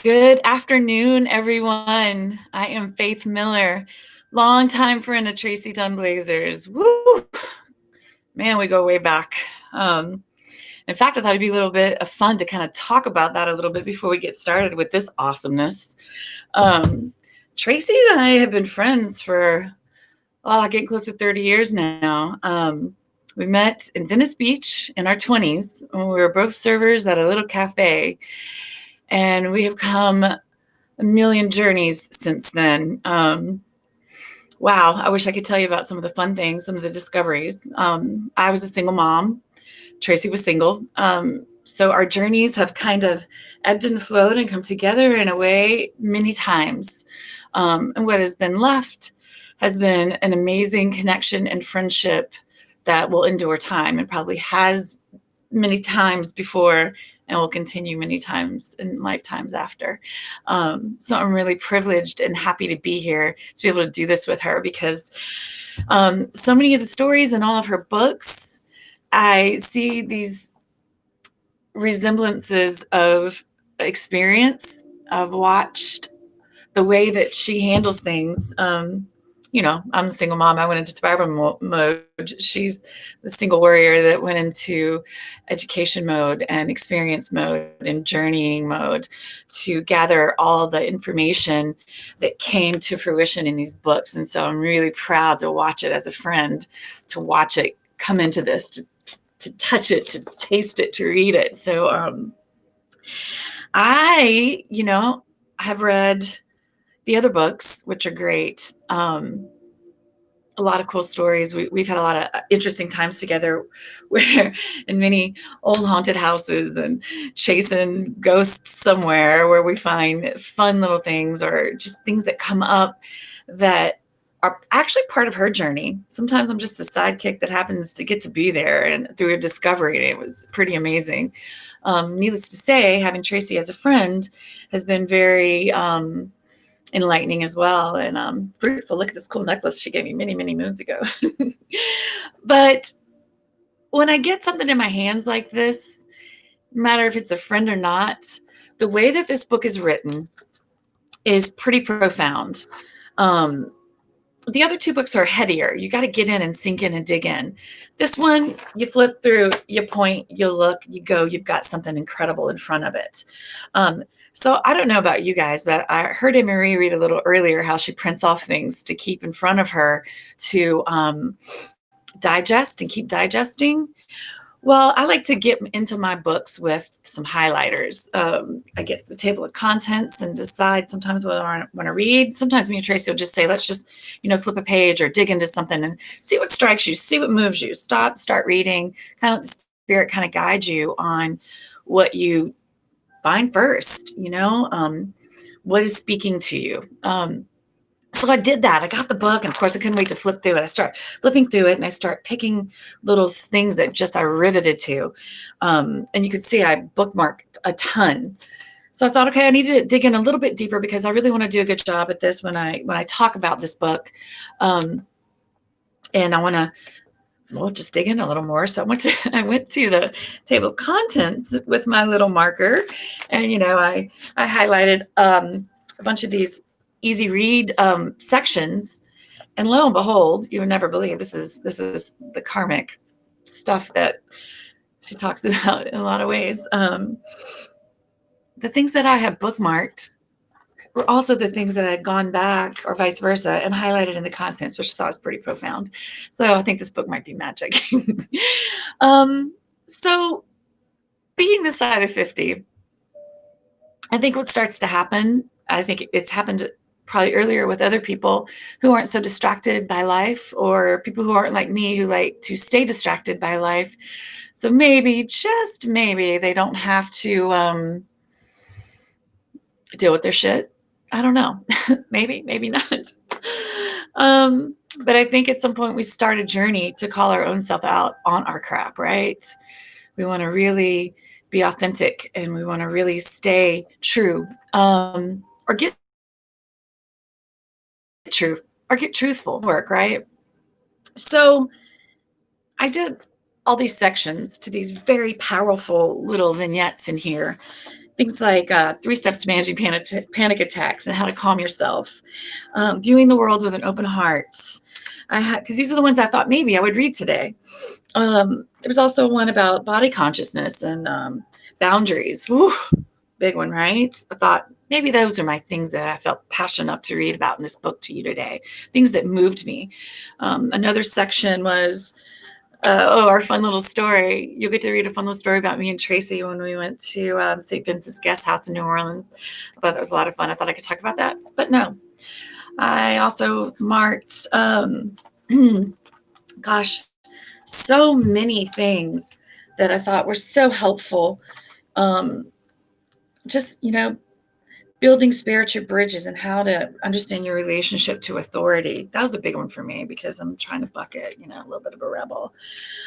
Good afternoon, everyone. I am Faith Miller, longtime friend of Tracee Dunblazier's. Woo! Man, we go way back. In fact, I thought it'd be a little bit of fun to kind of talk about that a little bit before we get started with this awesomeness. Tracee and I have been friends for, getting close to 30 years now. We met in Venice Beach in our 20s when we were both servers at a little cafe. And we have come a million journeys since then. Wow, I wish I could tell you about some of the fun things, some of the discoveries. I was a single mom. Tracee was single. So our journeys have kind of ebbed and flowed and come together in a way many times. And what has been left has been an amazing connection and friendship that will endure time and probably has many times before and will continue many times in lifetimes after. So I'm really privileged and happy to be here to be able to do this with her because so many of the stories in all of her books, I see these resemblances of experience. I've watched the way that she handles things. I'm a single mom. I went into survival mode. She's the single warrior that went into education mode and experience mode and journeying mode to gather all the information that came to fruition in these books. And so I'm really proud to watch it as a friend, to watch it come into this, to touch it, to taste it, to read it. So I have read the other books, which are great. A lot of cool stories. We've had a lot of interesting times together where in many old haunted houses and chasing ghosts somewhere where we find fun little things or just things that come up that are actually part of her journey. Sometimes I'm just the sidekick that happens to get to be there and through a discovery. It was pretty amazing. Needless to say, having Tracee as a friend has been very enlightening as well and fruitful. Look at this cool necklace she gave me many, many moons ago. But when I get something in my hands like this, no matter if it's a friend or not, the way that this book is written is pretty profound. The other two books are headier. You got to get in and sink in and dig in. This one, you flip through, you point, you look, you go, you've got something incredible in front of it. So I don't know about you guys, but I heard Marie read a little earlier how she prints off things to keep in front of her to digest and keep digesting. Well, I like to get into my books with some highlighters. I get to the table of contents and decide sometimes what I want to read. Sometimes me and Tracee will just say, let's just, flip a page or dig into something and see what strikes you, see what moves you. Stop, start reading. Kind of let the spirit kind of guide you on what you find first, what is speaking to you. So I did that. I got the book, and of course I couldn't wait to flip through it. I start flipping through it, and I start picking little things that just I riveted to. And you could see I bookmarked a ton. So I thought, okay, I need to dig in a little bit deeper because I really want to do a good job at this when I talk about this book. And I want to just dig in a little more. So I went to the table of contents with my little marker, and I highlighted a bunch of these easy read sections, and lo and behold, you would never believe this is the karmic stuff that she talks about in a lot of ways. The things that I have bookmarked were also the things that I had gone back or vice versa and highlighted in the contents, which I thought was pretty profound. So I think this book might be magic. So being this side of 50, I think what starts to happen, I think it's happened probably earlier with other people who aren't so distracted by life, or people who aren't like me who like to stay distracted by life. So maybe, just maybe, they don't have to deal with their shit. I don't know. maybe not. But I think at some point we start a journey to call our own self out on our crap, right? We want to really be authentic, and we want to really stay true, or get truthful work, right? So I did all these sections to these very powerful little vignettes in here. things like 3 steps to managing panic attacks and how to calm yourself, viewing the world with an open heart. Because these are the ones I thought maybe I would read today. There was also one about body consciousness and boundaries. Whew, big one, right? I thought maybe those are my things that I felt passionate enough to read about in this book to you today, things that moved me. Another section was, our fun little story. You'll get to read a fun little story about me and Tracee when we went to St. Vincent's Guest House in New Orleans. I thought that was a lot of fun. I thought I could talk about that, but no. I also marked, gosh, so many things that I thought were so helpful. Just, building spiritual bridges and how to understand your relationship to authority. That was a big one for me because I'm trying to bucket, a little bit of a rebel.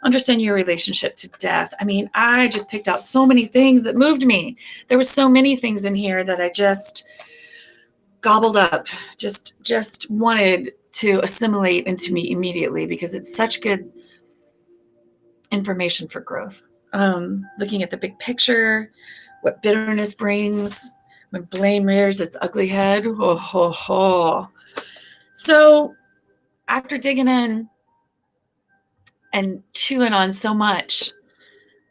Understand your relationship to death. I mean, I just picked out so many things that moved me. There were so many things in here that I just gobbled up, just wanted to assimilate into me immediately because it's such good information for growth. Looking at the big picture, what bitterness brings, when blame rears its ugly head. Oh, ho, ho. So after digging in and chewing on so much,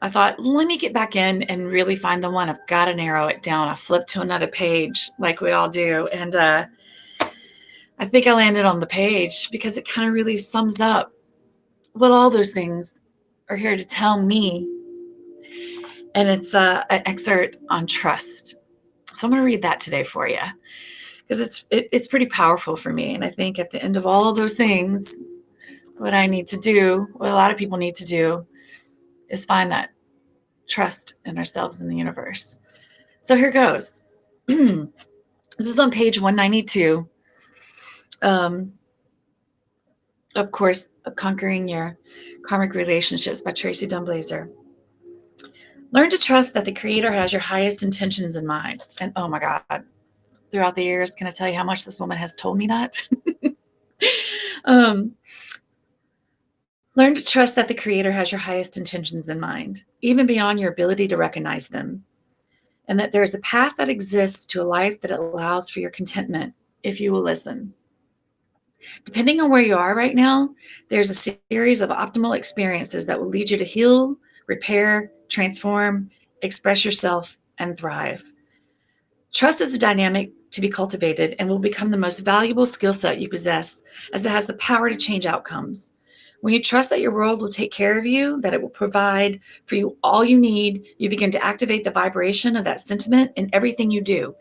I thought, let me get back in and really find the one. I've got to narrow it down. I flipped to another page like we all do. And I think I landed on the page because it kind of really sums up what all those things are here to tell me. And it's an excerpt on trust. So I'm going to read that today for you because it's pretty powerful for me. And I think at the end of all of those things, what I need to do, what a lot of people need to do, is find that trust in ourselves and the universe. So here goes. This is on page 192. Of course, Conquering Your Karmic Relationships by Tracee Dunblazier. Learn to trust that the Creator has your highest intentions in mind. And oh my God, throughout the years, can I tell you how much this woman has told me that? Learn to trust that the Creator has your highest intentions in mind, even beyond your ability to recognize them. And that there is a path that exists to a life that allows for your contentment if you will listen. Depending on where you are right now, there's a series of optimal experiences that will lead you to heal, repair, transform, express yourself, and thrive. Trust is a dynamic to be cultivated and will become the most valuable skill set you possess, as it has the power to change outcomes. When you trust that your world will take care of you, that it will provide for you all you need, you begin to activate the vibration of that sentiment in everything you do.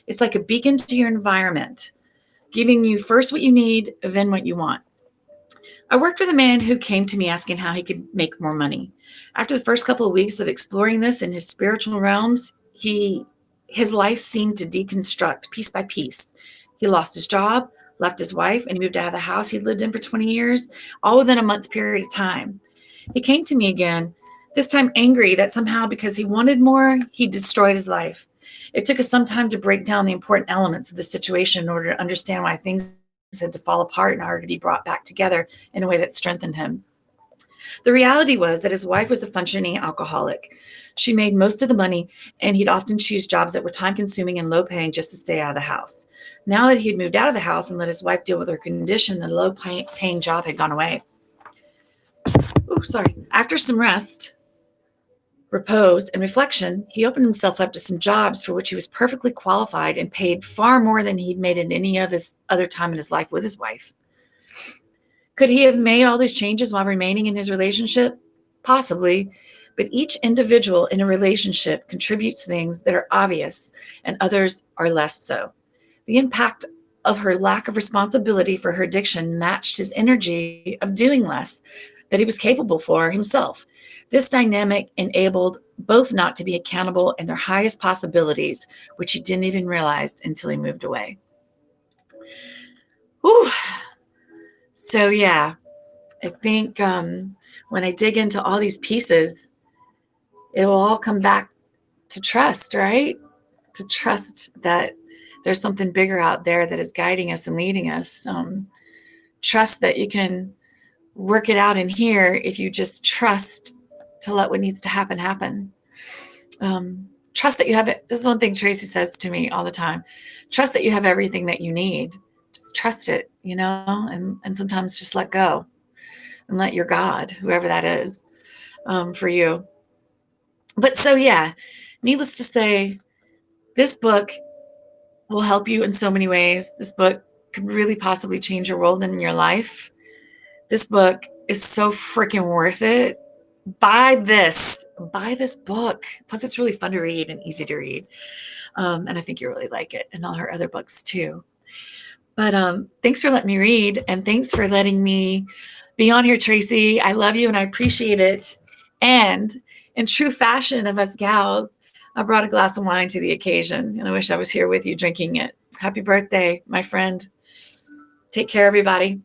It's like a beacon to your environment, giving you first what you need, then what you want. I worked with a man who came to me asking how he could make more money. After the first couple of weeks of exploring this in his spiritual realms, his life seemed to deconstruct piece by piece. He lost his job, left his wife, and he moved out of the house he'd lived in for 20 years, all within a month's period of time. He came to me again, this time angry that somehow because he wanted more, he destroyed his life. It took us some time to break down the important elements of the situation in order to understand why things had to fall apart in order to be brought back together in a way that strengthened him. The reality was that his wife was a functioning alcoholic. She made most of the money, and he'd often choose jobs that were time-consuming and low-paying just to stay out of the house. Now that he'd moved out of the house and let his wife deal with her condition, the low-paying job had gone away. After some rest, repose, and reflection, he opened himself up to some jobs for which he was perfectly qualified and paid far more than he'd made in any of his other time in his life with his wife. Could he have made all these changes while remaining in his relationship? Possibly, but each individual in a relationship contributes things that are obvious and others are less so. The impact of her lack of responsibility for her addiction matched his energy of doing less that he was capable for himself. This dynamic enabled both not to be accountable in their highest possibilities, which he didn't even realize until he moved away. Whew. So yeah, I think when I dig into all these pieces, it will all come back to trust, right? To trust that there's something bigger out there that is guiding us and leading us. Trust that you can work it out in here if you just trust to let what needs to happen. Trust that you have it. This is one thing Tracee says to me all the time. Trust that you have everything that you need. Just trust it, and sometimes just let go and let your God, whoever that is, for you. But so, yeah, needless to say, this book will help you in so many ways. This book could really possibly change your world and your life. This book is so freaking worth it. Buy this book. Plus, it's really fun to read and easy to read. And I think you'll really like it, and all her other books too. But thanks for letting me read, and thanks for letting me be on here, Tracee. I love you and I appreciate it. And in true fashion of us gals, I brought a glass of wine to the occasion, and I wish I was here with you drinking it. Happy birthday, my friend. Take care, everybody.